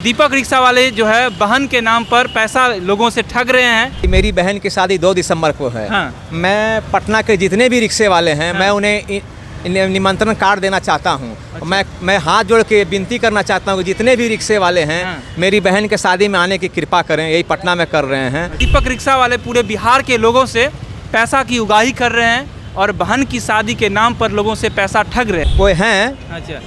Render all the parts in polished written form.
दीपक rickshaw वाले जो है बहन के नाम पर पैसा लोगों से ठग रहे हैं। मेरी बहन की शादी 2 दिसंबर को है। हाँ। मैं पटना के जितने भी रिक्शे वाले हैं, हाँ। मैं उन्हें निमंत्रण कार्ड देना चाहता हूँ। अच्छा। मैं हाथ जोड़ के विनती करना चाहता हूँ कि जितने भी रिक्शे वाले हैं, हाँ। मेरी बहन के शादी में आने की कृपा करें। यही पटना में कर रहे हैं। दीपक रिक्शा वाले पूरे बिहार के लोगों से पैसा की उगाही कर रहे हैं और बहन की शादी के नाम पर लोगों से पैसा ठग रहे हैं।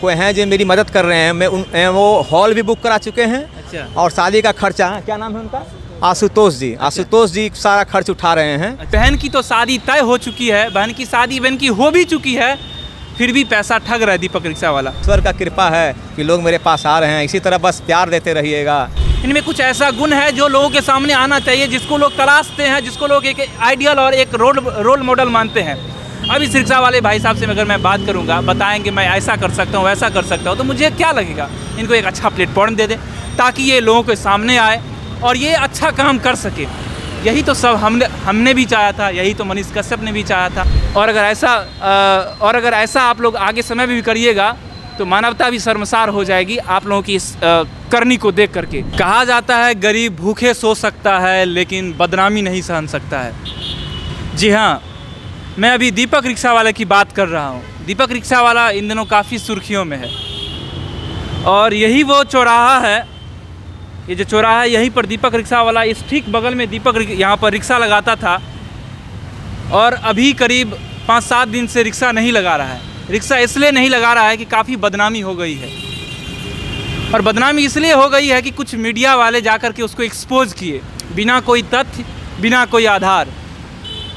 कोई हैं जो मेरी मदद कर रहे हैं। वो हॉल भी बुक करा चुके हैं। अच्छा। और शादी का खर्चा, क्या नाम है उनका, आशुतोष जी। आशुतोष जी सारा खर्च उठा रहे हैं। बहन की तो शादी तय हो चुकी है, बहन की शादी बहन की हो भी चुकी है, फिर भी पैसा ठग रहा है दीपक रिक्शा वाला। ईश्वर का कृपा है कि लोग मेरे पास आ रहे हैं। इसी तरह बस प्यार देते रहिएगा। इनमें कुछ ऐसा गुण है जो लोगों के सामने आना चाहिए, जिसको लोग तलाशते हैं, जिसको लोग एक आइडियल और एक रोल मॉडल मानते हैं। अब इस रिक्शा वाले भाई साहब से अगर मैं बात करूंगा, बताएंगे मैं ऐसा कर सकता हूँ वैसा कर सकता हूँ, तो मुझे क्या लगेगा, इनको एक अच्छा प्लेटफॉर्म दे दे ताकि ये लोगों के सामने आए और ये अच्छा काम कर सके। यही तो सब हमने भी चाहा था, यही तो मनीष कश्यप ने भी चाहा था। और अगर ऐसा आप लोग आगे समय में भी करिएगा तो मानवता भी शर्मसार हो जाएगी आप लोगों की इस करनी को देख करके। कहा जाता है गरीब भूखे सो सकता है लेकिन बदनामी नहीं सहन सकता है। जी हाँ, मैं अभी दीपक रिक्शा वाले की बात कर रहा हूँ। दीपक रिक्शा वाला इन दिनों काफ़ी सुर्खियों में है और यही वो चौराहा है, ये जो चौराहा है यहीं पर दीपक रिक्शा वाला, इस ठीक बगल में दीपक यहाँ पर रिक्शा लगाता था और अभी करीब 5-7 दिन से रिक्शा नहीं लगा रहा है। रिक्शा इसलिए नहीं लगा रहा है कि काफ़ी बदनामी हो गई है और बदनामी इसलिए हो गई है कि कुछ मीडिया वाले जाकर के उसको एक्सपोज किए बिना कोई तथ्य, बिना कोई आधार,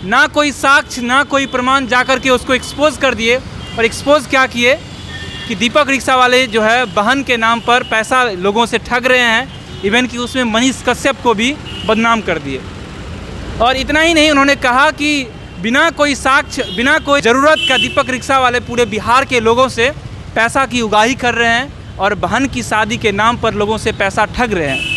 ना कोई साक्ष्य, ना कोई प्रमाण, जाकर के उसको एक्सपोज कर दिए। और एक्सपोज क्या किए कि दीपक रिक्शा वाले जो है बहन के नाम पर पैसा लोगों से ठग रहे हैं, इवन कि उसमें मनीष कश्यप को भी बदनाम कर दिए। और इतना ही नहीं, उन्होंने कहा कि बिना कोई साक्ष्य, बिना कोई ज़रूरत का दीपक रिक्शा वाले पूरे बिहार के लोगों से पैसा की उगाही कर रहे हैं और बहन की शादी के नाम पर लोगों से पैसा ठग रहे हैं।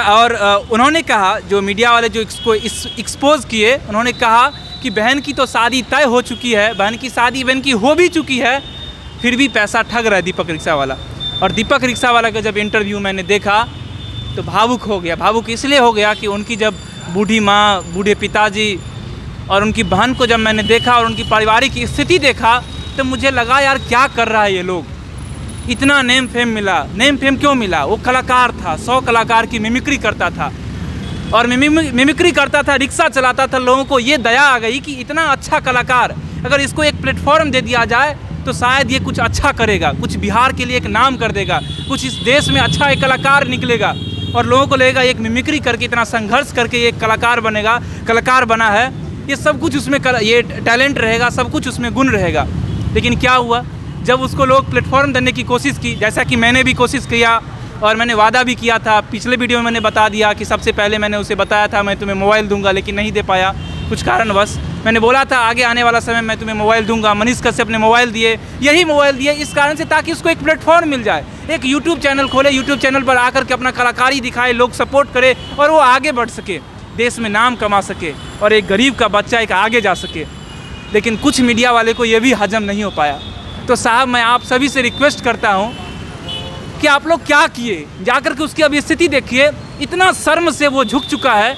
और उन्होंने कहा, जो मीडिया वाले जो इसको एक्सपोज किए, उन्होंने कहा कि बहन की तो शादी तय हो चुकी है, बहन की शादी बहन की हो भी चुकी है, फिर भी पैसा ठग रहा है दीपक रिक्शा वाला। और दीपक रिक्शा वाला का जब इंटरव्यू मैंने देखा तो भावुक हो गया। भावुक इसलिए हो गया कि उनकी जब बूढ़ी माँ, बूढ़े पिताजी और उनकी बहन को जब मैंने देखा और उनकी पारिवारिक स्थिति देखा तो मुझे लगा यार क्या कर रहा है ये लोग। इतना नेम फेम मिला, नेम फेम क्यों मिला? वो कलाकार था, 100 कलाकार की मिमिक्री करता था और मिमिक्री करता था, रिक्शा चलाता था। लोगों को ये दया आ गई कि इतना अच्छा कलाकार, अगर इसको एक प्लेटफॉर्म दे दिया जाए तो शायद ये कुछ अच्छा करेगा, कुछ बिहार के लिए एक नाम कर देगा, कुछ इस देश में अच्छा एक कलाकार निकलेगा। और लोगों को लगेगा एक मिमिक्री करके, इतना संघर्ष करके ये कलाकार बनेगा, कलाकार बना है, ये सब कुछ उसमें ये टैलेंट रहेगा, सब कुछ उसमें गुण रहेगा। लेकिन क्या हुआ, जब उसको लोग प्लेटफॉर्म देने की कोशिश की, जैसा कि मैंने भी कोशिश किया और मैंने वादा भी किया था, पिछले वीडियो में मैंने बता दिया कि सबसे पहले मैंने उसे बताया था मैं तुम्हें मोबाइल दूंगा, लेकिन नहीं दे पाया कुछ कारणवश। मैंने बोला था आगे आने वाला समय मैं तुम्हें मोबाइल दूंगा। मनीष कश्यप ने मोबाइल दिए, यही मोबाइल दिए इस कारण से ताकि उसको एक प्लेटफॉर्म मिल जाए, एक यूट्यूब चैनल खोले, यूट्यूब चैनल पर आकर के अपना कलाकारी दिखाए, लोग सपोर्ट करे और वो आगे बढ़ सके, देश में नाम कमा सके और एक गरीब का बच्चा एक आगे जा सके। लेकिन कुछ मीडिया वाले को ये भी हजम नहीं हो पाया। तो साहब, मैं आप सभी से रिक्वेस्ट करता हूँ कि आप लोग क्या किए, जाकर के उसकी अब स्थिति देखिए। इतना शर्म से वो झुक चुका है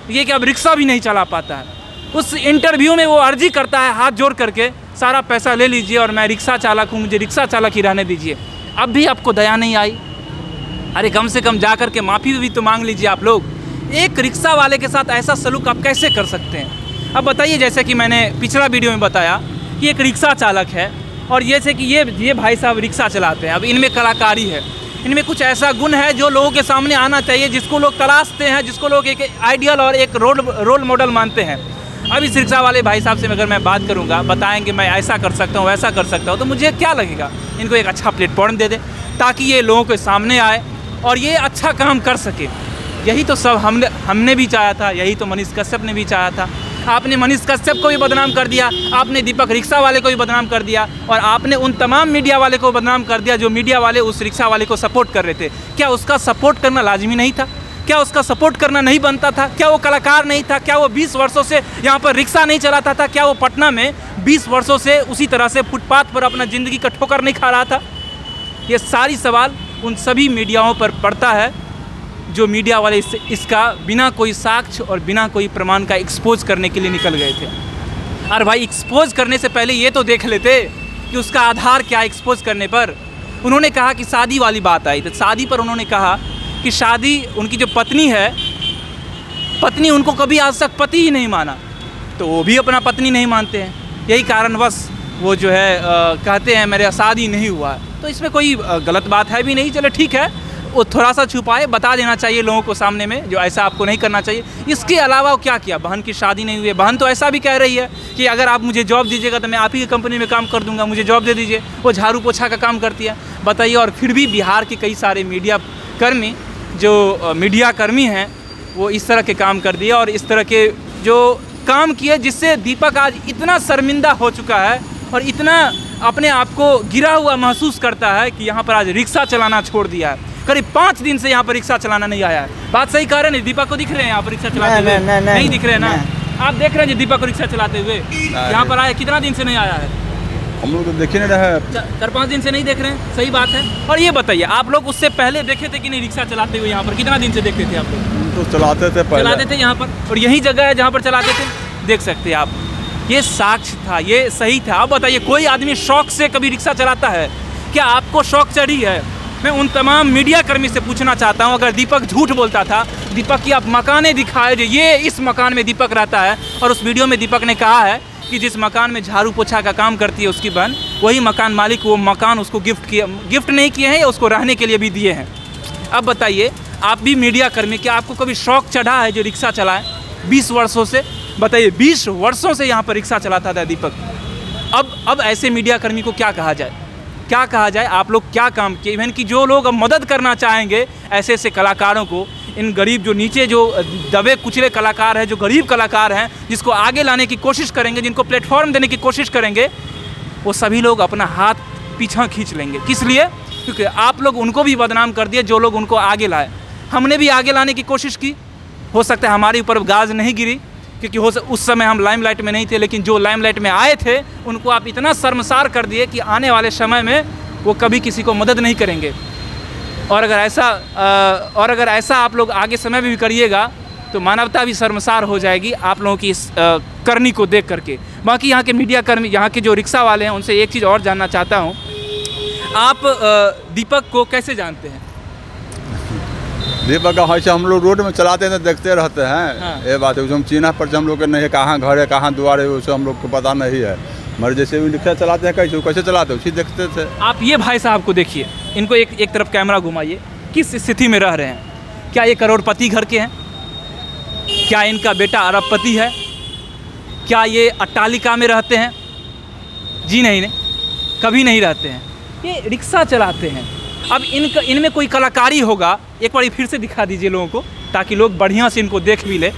ये कि अब रिक्शा भी नहीं चला पाता है। उस इंटरव्यू में वो अर्जी करता है हाथ जोड़ करके, सारा पैसा ले लीजिए और मैं रिक्शा चालक हूँ, मुझे रिक्शा चालक ही रहने दीजिए। अब भी आपको दया नहीं आई? अरे कम से कम जा कर के माफ़ी भी तो मांग लीजिए आप लोग। एक रिक्शा वाले के साथ ऐसा सलूक आप कैसे कर सकते हैं? अब बताइए, जैसे कि मैंने पिछला वीडियो में बताया कि एक रिक्शा चालक है और जैसे कि ये भाई साहब रिक्शा चलाते हैं। अब इनमें कलाकारी है, इनमें कुछ ऐसा गुण है जो लोगों के सामने आना चाहिए, जिसको लोग तलाशते हैं, जिसको लोग एक आइडियल और एक रोल मॉडल मानते हैं। अब इस रिक्शा वाले भाई साहब से अगर मैं बात करूंगा, बताएंगे मैं ऐसा कर सकता हूँ वैसा कर सकता हूँ, तो मुझे क्या लगेगा, इनको एक अच्छा प्लेटफॉर्म दे दे ताकि ये लोगों के सामने आए और ये अच्छा काम कर सके। यही तो सब हमने भी चाहा था, यही तो मनीष कश्यप ने भी चाहा था। आपने मनीष कश्यप को भी बदनाम कर दिया, आपने दीपक रिक्शा वाले को भी बदनाम कर दिया और आपने उन तमाम मीडिया वाले को बदनाम कर दिया जो मीडिया वाले उस रिक्शा वाले को सपोर्ट कर रहे थे। क्या उसका सपोर्ट करना लाजमी नहीं था? क्या उसका सपोर्ट करना नहीं बनता था? क्या वो कलाकार नहीं था? क्या वो 20 वर्षों से यहाँ पर रिक्शा नहीं चलाता था? क्या वो पटना में 20 वर्षों से उसी तरह से फुटपाथ पर अपना ज़िंदगी का ठोकर नहीं खा रहा था? ये सारी सवाल उन सभी मीडियाओं पर पड़ता है जो मीडिया वाले इसका बिना कोई साक्ष्य और बिना कोई प्रमाण का एक्सपोज करने के लिए निकल गए थे। और भाई एक्सपोज करने से पहले ये तो देख लेते कि उसका आधार क्या एक्सपोज करने पर। उन्होंने कहा कि शादी वाली बात आई, तो शादी पर उन्होंने कहा कि शादी, उनकी जो पत्नी है, पत्नी उनको कभी आज तक पति ही नहीं माना, तो वो भी अपना पत्नी नहीं मानते हैं। यही कारणवश वो जो है कहते हैं मेरा शादी नहीं हुआ है। तो इसमें कोई गलत बात है भी नहीं। चलो ठीक है, वो थोड़ा सा छुपाए, बता देना चाहिए लोगों को सामने में, जो ऐसा आपको नहीं करना चाहिए। इसके अलावा वो क्या किया, बहन की शादी नहीं हुई है। बहन तो ऐसा भी कह रही है कि अगर आप मुझे जॉब दीजिएगा तो मैं आप ही की कंपनी में काम कर दूंगा, मुझे जॉब दे दीजिए। वो झाड़ू पोछा का काम करती है, बताइए। और फिर भी बिहार के कई सारे मीडिया कर्मी हैं वो इस तरह के काम कर दिए और इस तरह के जो काम किए, जिससे दीपक आज इतना शर्मिंदा हो चुका है और इतना अपने आप को गिरा हुआ महसूस करता है कि यहाँ पर आज रिक्शा चलाना छोड़ दिया है। करीब 5 दिन से यहाँ पर रिक्शा चलाना नहीं आया है। बात सही कह रहे हैं, दीपक को दिख रहे हैं यहाँ पर रिक्शा चलाते हुए? नहीं दिख रहे हैं ना। आप देख रहे हैं दीपक को रिक्शा चलाते हुए यहाँ पर आए, कितना दिन से नहीं आया है? हम लोग तो देखे नहीं रहे, 4-5 दिन से नहीं देख रहे हैं। सही बात है। और ये बताइए, आप लोग उससे पहले देखे थे कि नहीं रिक्शा चलाते हुए यहाँ पर? कितना दिन से देखते थे आप लोग? तो चलाते थे पहले, चलाते थे यहाँ पर, और यही जगह है जहाँ पर चलाते थे, देख सकते हैं आप। ये साक्ष्य था, ये सही था। अब बताइए, कोई आदमी शौक से कभी रिक्शा चलाता है? क्या आपको शौक चढ़ी है? मैं उन तमाम मीडिया कर्मी से पूछना चाहता हूं, अगर दीपक झूठ बोलता था, दीपक की आप मकानें दिखाए जो ये इस मकान में दीपक रहता है, और उस वीडियो में दीपक ने कहा है कि जिस मकान में झाड़ू पोछा का काम करती है उसकी बहन, वही मकान मालिक वो मकान उसको गिफ्ट नहीं किए हैं, उसको रहने के लिए भी दिए हैं। अब बताइए, आप भी मीडिया कर्मी, क्या आपको कभी शौक चढ़ा है जो रिक्शा चलाए 20 वर्षों से? बताइए, 20 वर्षों से यहाँ पर रिक्शा चलाता था दीपक। अब ऐसे मीडिया कर्मी को क्या कहा जाए, क्या कहा जाए? आप लोग क्या काम किए? इवन कि जो लोग अब मदद करना चाहेंगे ऐसे ऐसे कलाकारों को, इन गरीब जो नीचे जो दबे कुचले कलाकार हैं, जो गरीब कलाकार हैं, जिसको आगे लाने की कोशिश करेंगे, जिनको प्लेटफॉर्म देने की कोशिश करेंगे, वो सभी लोग अपना हाथ पीछा खींच लेंगे। किस लिए? क्योंकि आप लोग उनको भी बदनाम कर दिए जो लोग उनको आगे लाए। हमने भी आगे लाने की कोशिश की, हो सकता है हमारे ऊपर गाज नहीं गिरी क्योंकि उस समय हम लाइमलाइट में नहीं थे, लेकिन जो लाइमलाइट में आए थे उनको आप इतना शर्मसार कर दिए कि आने वाले समय में वो कभी किसी को मदद नहीं करेंगे। और अगर ऐसा आप लोग आगे समय में भी करिएगा तो मानवता भी शर्मसार हो जाएगी आप लोगों की इस करनी को देख करके। बाकी यहाँ के मीडिया कर्मी, यहाँ के जो रिक्शा वाले हैं, उनसे एक चीज़ और जानना चाहता हूँ, आप दीपक को कैसे जानते हैं? दीपक का हमेशा हम लोग रोड में चलाते हैं तो देखते रहते हैं। हाँ। ये बात है, हम चीना पर हम लोग के नहीं है, कहाँ घर है कहाँ द्वार है उसे हम लोग को पता नहीं है। मगर जैसे भी रिक्शा चलाते हैं कैसे चलाते हैं उसी देखते थे। आप ये भाई साहब को देखिए, इनको एक तरफ कैमरा घुमाइए, किस स्थिति में रह रहे हैं? क्या ये करोड़पति घर के हैं? क्या इनका बेटा अरबपति है? क्या ये अट्टालिका में रहते हैं? जी नहीं, कभी नहीं रहते हैं। ये रिक्शा चलाते हैं। अब इनमें कोई कलाकारी होगा, एक बार फिर से दिखा दीजिए लोगों को, ताकि लोग बढ़िया से इनको देख भी ले।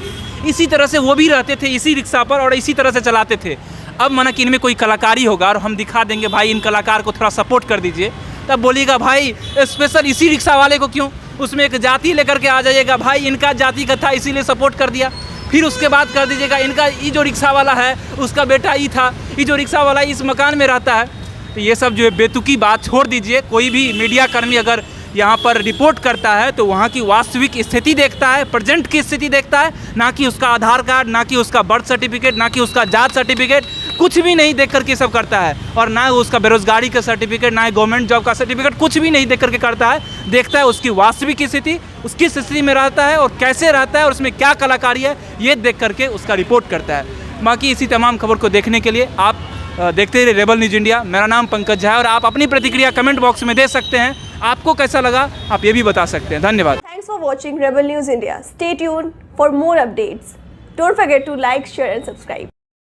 इसी तरह से वो भी रहते थे इसी रिक्शा पर और इसी तरह से चलाते थे। अब माना कि इनमें कोई कलाकारी होगा और हम दिखा देंगे भाई इन कलाकार को थोड़ा सपोर्ट कर दीजिए, तब बोलिएगा भाई स्पेशल इसी रिक्शा वाले को क्यों, उसमें एक जाति लेकर के आ जाइएगा, भाई इनका जाति का था इसीलिए सपोर्ट कर दिया। फिर उसके बाद कर दीजिएगा इनका ये जो रिक्शा वाला है उसका बेटा ये था, ये जो रिक्शा वाला इस मकान में रहता है। तो ये सब जो है बेतुकी बात छोड़ दीजिए। कोई भी मीडिया कर्मी अगर यहाँ पर रिपोर्ट करता है तो वहाँ की वास्तविक स्थिति देखता है, प्रेजेंट की स्थिति देखता है, ना कि उसका आधार कार्ड, ना कि उसका बर्थ सर्टिफिकेट, ना कि उसका जात सर्टिफिकेट, कुछ भी नहीं देख करके सब करता है। और ना उसका बेरोजगारी का सर्टिफिकेट, ना गवर्नमेंट जॉब का सर्टिफिकेट, कुछ भी नहीं देख करके करता है। देखता है उसकी वास्तविक स्थिति, उसकी स्थिति में रहता है और कैसे रहता है और उसमें क्या कलाकारी है, ये देख करके उसका रिपोर्ट करता है। बाकी इसी तमाम खबर को देखने के लिए आप देखते रहिए रेबल न्यूज़ इंडिया। मेरा नाम पंकज झा है और आप अपनी प्रतिक्रिया कमेंट बॉक्स में दे सकते हैं। आपको कैसा लगा आप ये भी बता सकते हैं। धन्यवाद। Thanks for watching Rebel News India. Stay tuned for more updates. Don't forget to like, share and subscribe.